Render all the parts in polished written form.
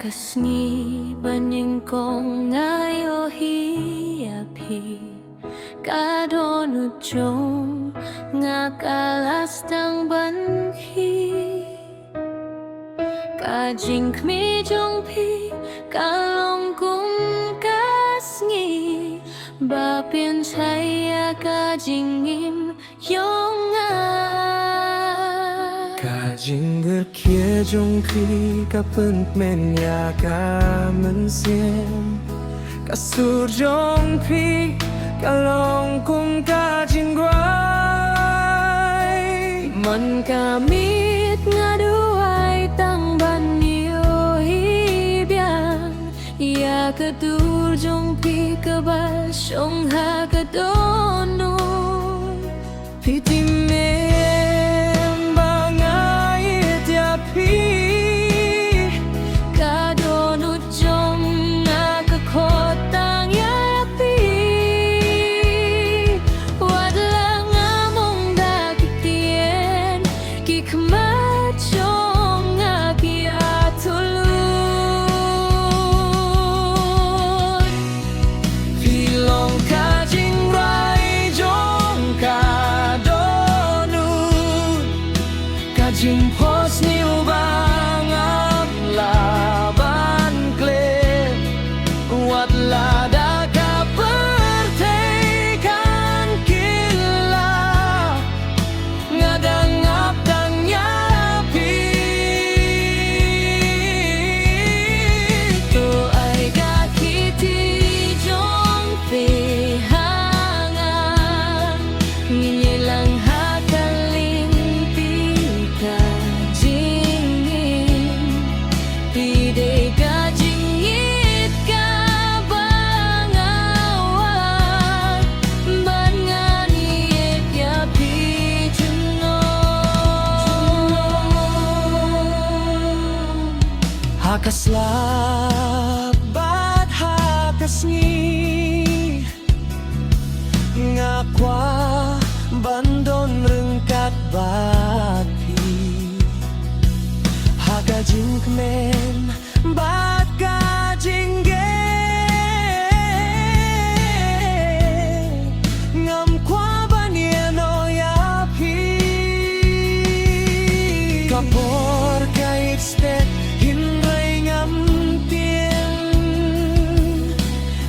Kasngi banyeng kong ngayo hiapi kadonut jong ngakalastang banhi kajing kmi jong pi kalong kung kasngi bapin saya kajing im yong Kajing kia jong pi kapent men ya ka men siem kasur jong pi kalong kung kajing guai man kamit ngaduay tang banyo hibiang ya ketur jong pi kebal syong ha kedono piti kadonut jong nakakotang yapi wadlang among dakitien kikmat jong aki atulun pilong kajing rai jong kadonut kajing pos niubang laban klip wadlada ka pertekan kila ngadangap tang nyapi to ay kakiti jong pihangan nginyelang hakaling pika jingin pide ka jingit ka bangawan ban nga niyet ya pijunon hakaslabat hakasngi ngakwa bandon rengkat bati hakajing kemen bat kajing ge ngam kwa baniano yapi kapor kait stet hinray ngam tien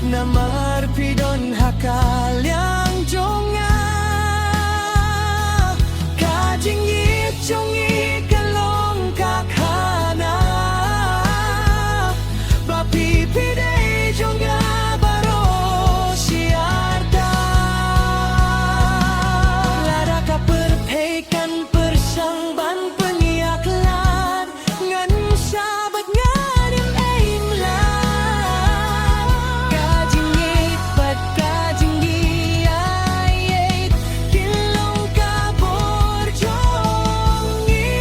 namar pidon hakalyang jonga kajing it jongi kalong kakhana bapi pide jonga baro siarta lara ka perpekan persangban pengiaklan ngan sabat ngadim aimlan kajing it pat kajing diayet kilong kabor jongi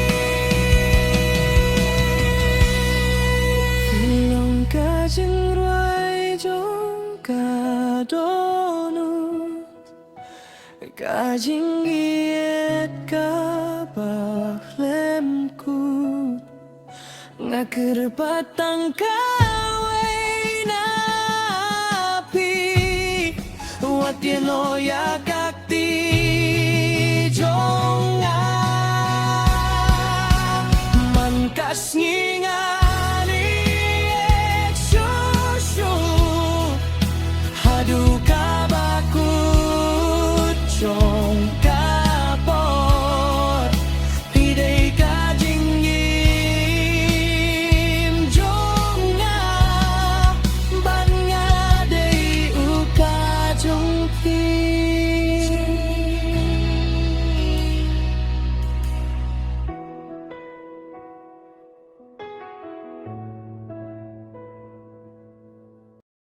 kilong kajing ruai jong kadonut kajing giet kabah lemku ngakir patang kawai napi watiano ya kakti jonga man kasngi nga